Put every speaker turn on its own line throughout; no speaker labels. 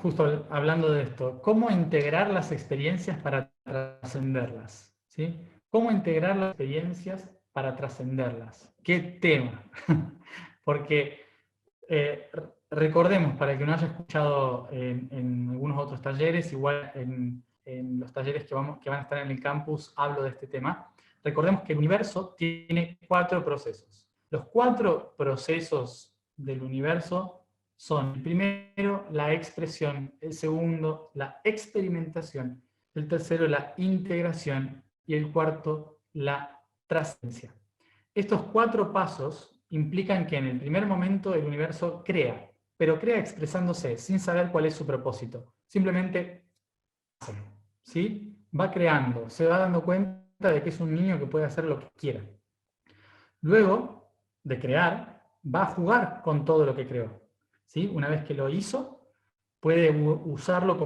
justo hablando de esto, ¿cómo integrar las experiencias para trascenderlas? ¿Sí? ¿Cómo integrar las experiencias para trascenderlas? ¿Qué tema? Porque recordemos, para el que no haya escuchado en algunos otros talleres, igual en los talleres que van a estar en el campus hablo de este tema, recordemos que el universo tiene 4 procesos. Los 4 procesos del universo son, el primero, la expresión, el segundo, la experimentación, el tercero, la integración, y el cuarto, la trascendencia. Estos 4 pasos implican que en el primer momento el universo crea, pero crea expresándose, sin saber cuál es su propósito. Simplemente hace, ¿sí? Va creando, se va dando cuenta de que es un niño que puede hacer lo que quiera. Luego de crear, va a jugar con todo lo que creó, ¿sí? Una vez que lo hizo, puede usarlo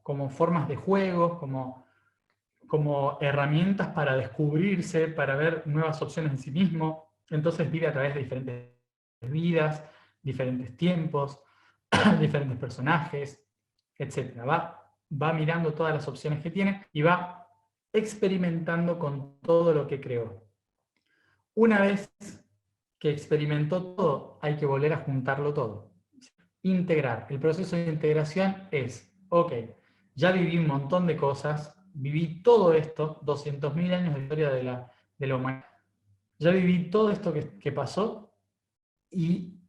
como formas de juego, como herramientas para descubrirse, para ver nuevas opciones en sí mismo. Entonces vive a través de diferentes vidas, diferentes tiempos, diferentes personajes, etc. Va mirando todas las opciones que tiene y va experimentando con todo lo que creó. Una vez que experimentó todo, hay que volver a juntarlo todo. Integrar. El proceso de integración es, ok, ya viví un montón de cosas, viví todo esto, 200.000 años de historia de la humanidad, ya viví todo esto que pasó y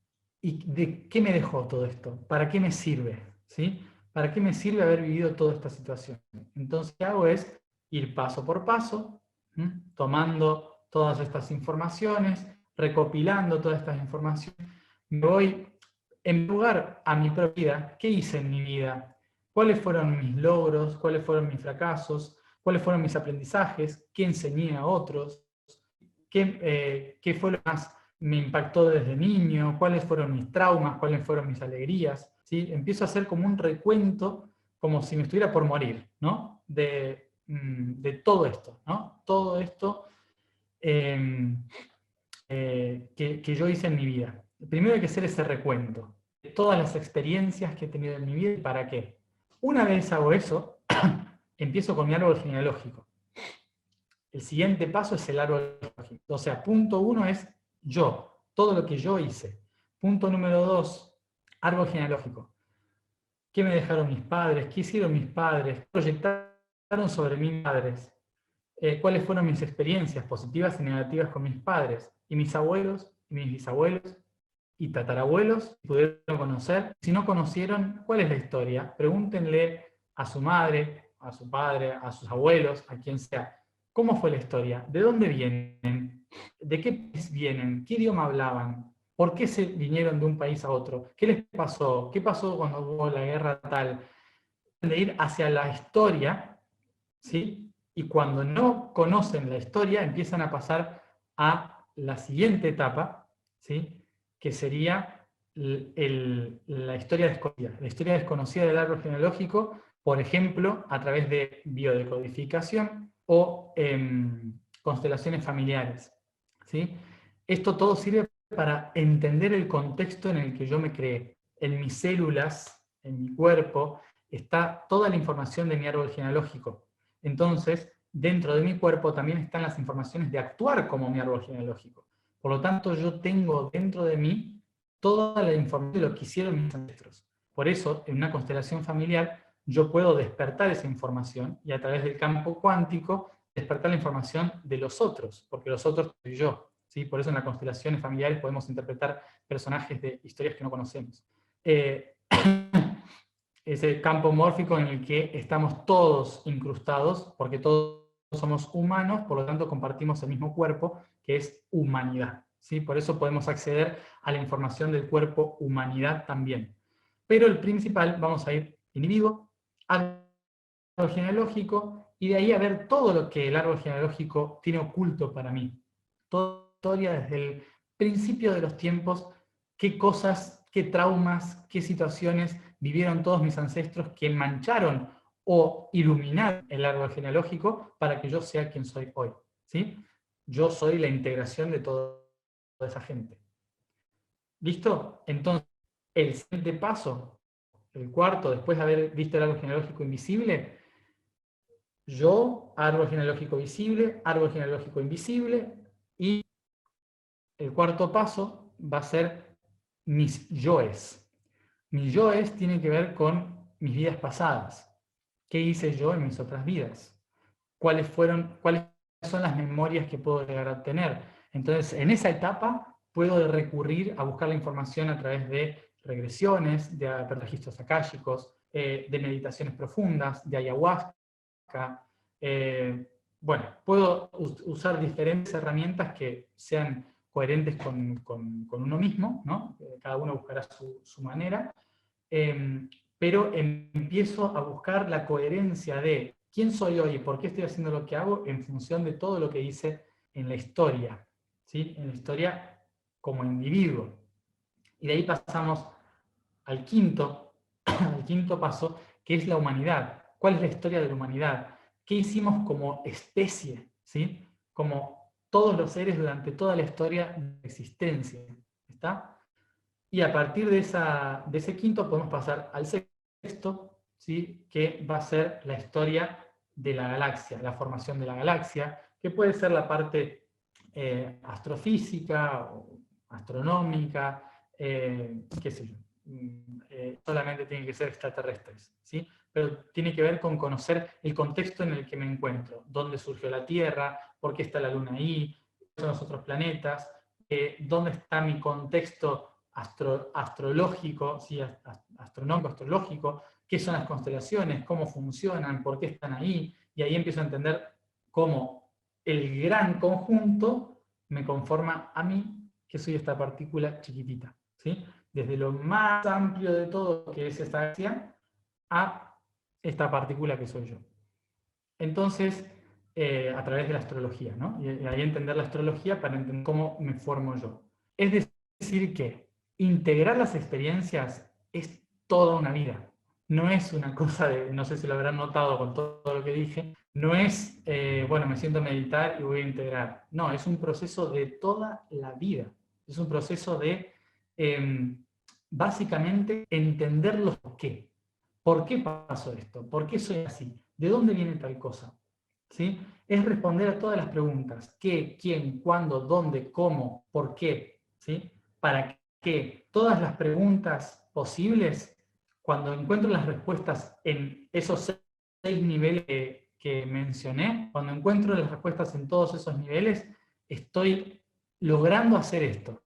¿de qué me dejó todo esto? ¿Para qué me sirve? ¿Sí? ¿Para qué me sirve haber vivido toda esta situación? Entonces, lo que hago es ir paso por paso, tomando todas estas informaciones, recopilando todas estas informaciones, me voy, en lugar a mi propia vida, ¿qué hice en mi vida? ¿Cuáles fueron mis logros? ¿Cuáles fueron mis fracasos? ¿Cuáles fueron mis aprendizajes? ¿Qué enseñé a otros? ¿Qué fue lo que más me impactó desde niño? ¿Cuáles fueron mis traumas? ¿Cuáles fueron mis alegrías? ¿Sí? Empiezo a hacer como un recuento, como si me estuviera por morir, ¿no? De todo esto, ¿no? Todo esto que yo hice en mi vida. Primero hay que hacer ese recuento de todas las experiencias que he tenido en mi vida y para qué. Una vez hago eso, empiezo con mi árbol genealógico. El siguiente paso es el árbol genealógico. O sea, punto 1 es yo, todo lo que yo hice. Punto número 2, árbol genealógico. ¿Qué me dejaron mis padres? ¿Qué hicieron mis padres? ¿Qué proyectaron sobre mis padres? ¿Cuáles fueron mis experiencias positivas y negativas con mis padres? Y mis abuelos, y mis bisabuelos, y tatarabuelos, pudieron conocer. Si no conocieron, ¿cuál es la historia? Pregúntenle a su madre, a su padre, a sus abuelos, a quien sea. ¿Cómo fue la historia? ¿De dónde vienen? ¿De qué país vienen? ¿Qué idioma hablaban? ¿Por qué se vinieron de un país a otro? ¿Qué les pasó? ¿Qué pasó cuando hubo la guerra tal? De ir hacia la historia, ¿sí? Y cuando no conocen la historia, empiezan a pasar a la siguiente etapa, ¿sí? Que sería la historia desconocida. La historia desconocida del árbol genealógico, por ejemplo, a través de biodecodificación o constelaciones familiares, ¿sí? Esto todo sirve para entender el contexto en el que yo me creé. En mis células, en mi cuerpo, está toda la información de mi árbol genealógico. Entonces, dentro de mi cuerpo también están las informaciones de actuar como mi árbol genealógico. Por lo tanto, yo tengo dentro de mí toda la información de lo que hicieron mis ancestros. Por eso, en una constelación familiar, yo puedo despertar esa información y a través del campo cuántico despertar la información de los otros, porque los otros soy yo. ¿Sí? Por eso en las constelaciones familiares podemos interpretar personajes de historias que no conocemos. Ese campo mórfico en el que estamos todos incrustados, porque todos somos humanos, por lo tanto compartimos el mismo cuerpo, que es humanidad. ¿Sí? Por eso podemos acceder a la información del cuerpo humanidad también. Pero el principal, vamos a ir individuo, árbol genealógico, y de ahí a ver todo lo que el árbol genealógico tiene oculto para mí. Toda la historia desde el principio de los tiempos, qué cosas, qué traumas, qué situaciones vivieron todos mis ancestros que mancharon o iluminaron el árbol genealógico para que yo sea quien soy hoy. ¿Sí? Yo soy la integración de toda esa gente. ¿Listo? Entonces, el siguiente paso el cuarto, después de haber visto el árbol genealógico invisible, yo, árbol genealógico visible, árbol genealógico invisible, y el cuarto paso va a ser mis yoes. Mis yoes tienen que ver con mis vidas pasadas. ¿Qué hice yo en mis otras vidas? ¿Cuáles son las memorias que puedo llegar a obtener? Entonces, en esa etapa puedo recurrir a buscar la información a través de regresiones, de registros akáshicos, de meditaciones profundas, de ayahuasca. Bueno, puedo usar diferentes herramientas que sean coherentes con uno mismo, ¿no? Cada uno buscará su manera, pero empiezo a buscar la coherencia de quién soy hoy y por qué estoy haciendo lo que hago en función de todo lo que hice en la historia, ¿sí? En la historia como individuo. Y de ahí pasamos al al quinto paso, que es la humanidad. ¿Cuál es la historia de la humanidad? ¿Qué hicimos como especie? ¿Sí? Como todos los seres durante toda la historia de existencia. ¿Está? Y a partir de ese quinto podemos pasar al sexto, ¿sí? Que va a ser la historia de la galaxia, la formación de la galaxia, que puede ser la parte astrofísica o astronómica, qué sé yo. Solamente tienen que ser extraterrestres, ¿sí? Pero tiene que ver con conocer el contexto en el que me encuentro, dónde surgió la Tierra, por qué está la Luna ahí, cuáles son los otros planetas, dónde está mi contexto astrológico, ¿sí? Astronómico, astrológico, qué son las constelaciones, cómo funcionan, por qué están ahí, y ahí empiezo a entender cómo el gran conjunto me conforma a mí, que soy esta partícula chiquitita, ¿sí? Desde lo más amplio de todo, que es esta galaxia, a esta partícula que soy yo. Entonces, a través de la astrología, ¿no? Y ahí entender la astrología para entender cómo me formo yo. Es decir que integrar las experiencias es toda una vida. No es una cosa de, no sé si lo habrán notado con todo lo que dije, no es, bueno, me siento a meditar y voy a integrar. No, es un proceso de toda la vida. Es un proceso de, básicamente, entender los qué. ¿Por qué pasó esto? ¿Por qué soy así? ¿De dónde viene tal cosa? ¿Sí? Es responder a todas las preguntas. ¿Qué? ¿Quién? ¿Cuándo? ¿Dónde? ¿Cómo? ¿Por qué? ¿Sí? ¿Para qué? Todas las preguntas posibles, cuando encuentro las respuestas en esos 6 niveles que mencioné, cuando encuentro las respuestas en todos esos niveles, estoy logrando hacer esto.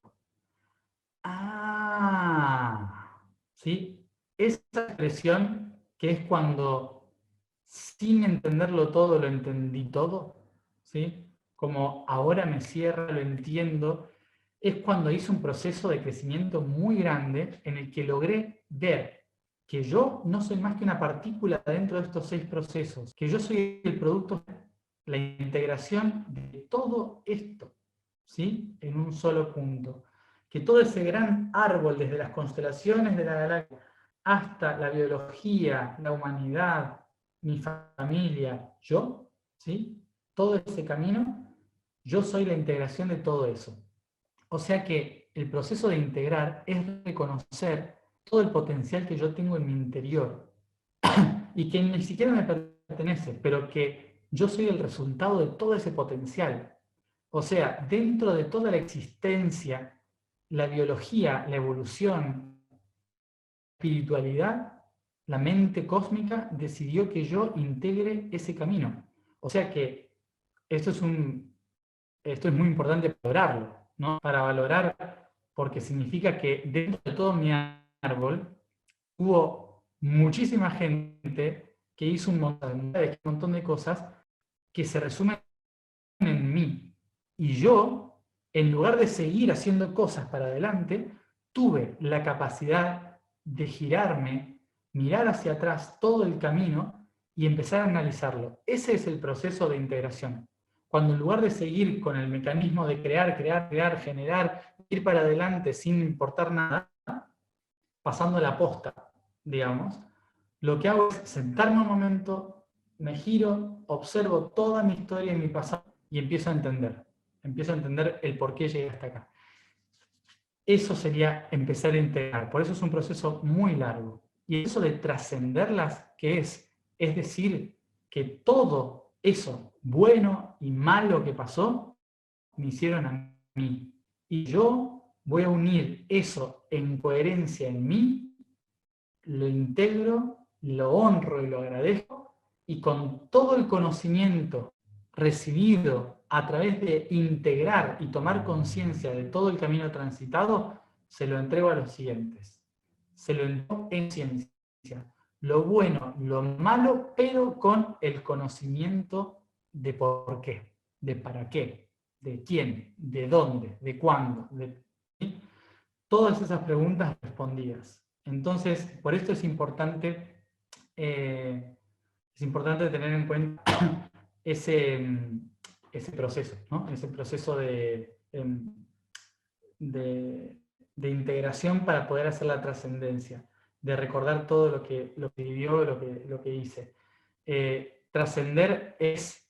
¿Sí? Esa expresión que es cuando sin entenderlo todo lo entendí todo, ¿sí? Como ahora me cierra, lo entiendo, es cuando hice un proceso de crecimiento muy grande en el que logré ver que yo no soy más que una partícula dentro de estos 6 procesos, que yo soy el producto, la integración de todo esto, ¿sí? En un solo punto. Que todo ese gran árbol, desde las constelaciones de la galaxia hasta la biología, la humanidad, mi familia, yo, ¿sí? Todo ese camino, yo soy la integración de todo eso. O sea que el proceso de integrar es reconocer todo el potencial que yo tengo en mi interior y que ni siquiera me pertenece, pero que yo soy el resultado de todo ese potencial. O sea, dentro de toda la existencia, la biología, la evolución, la espiritualidad, la mente cósmica decidió que yo integre ese camino. O sea que esto es muy importante valorarlo, ¿no? Para valorar, porque significa que dentro de todo mi árbol hubo muchísima gente que hizo un montón de cosas que se resumen en mí. Y yo, en lugar de seguir haciendo cosas para adelante, tuve la capacidad de girarme, mirar hacia atrás todo el camino y empezar a analizarlo. Ese es el proceso de integración. Cuando en lugar de seguir con el mecanismo de crear, generar, ir para adelante sin importar nada, pasando la posta, digamos, lo que hago es sentarme un momento, me giro, observo toda mi historia y mi pasado y empiezo a entender. Empiezo a entender el por qué llegué hasta acá. Eso sería empezar a integrar. Por eso es un proceso muy largo. Y eso de trascenderlas, ¿qué es? Es decir, que todo eso bueno y malo que pasó, me hicieron a mí. Y yo voy a unir eso en coherencia en mí, lo integro, lo honro y lo agradezco, y con todo el conocimiento recibido a través de integrar y tomar conciencia de todo el camino transitado, se lo entrego a los siguientes. Se lo entrego en ciencia. Lo bueno, lo malo, pero con el conocimiento de por qué, de para qué, de quién, de dónde, de cuándo, ¿sí? Todas esas preguntas respondidas. Entonces, por esto es importante tener en cuenta ese proceso, ¿no? Ese proceso de integración para poder hacer la trascendencia, de recordar todo lo que vivió, lo que hice. Trascender es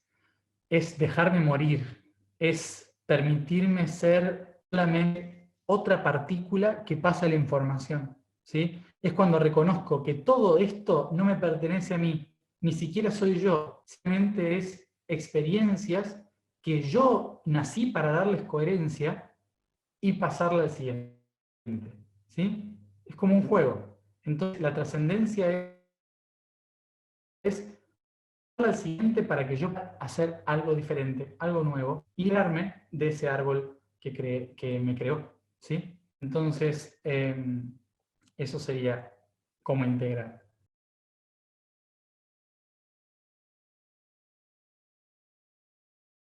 dejarme morir, es permitirme ser solamente otra partícula que pasa la información, ¿sí? Es cuando reconozco que todo esto no me pertenece a mí, ni siquiera soy yo, simplemente es experiencias que yo nací para darles coherencia y pasarla al siguiente, ¿sí? Es como un juego. Entonces la trascendencia es al siguiente para que yo pueda hacer algo diferente, algo nuevo, y librarme de ese árbol que me creó, ¿sí? Entonces, eso sería cómo integrar.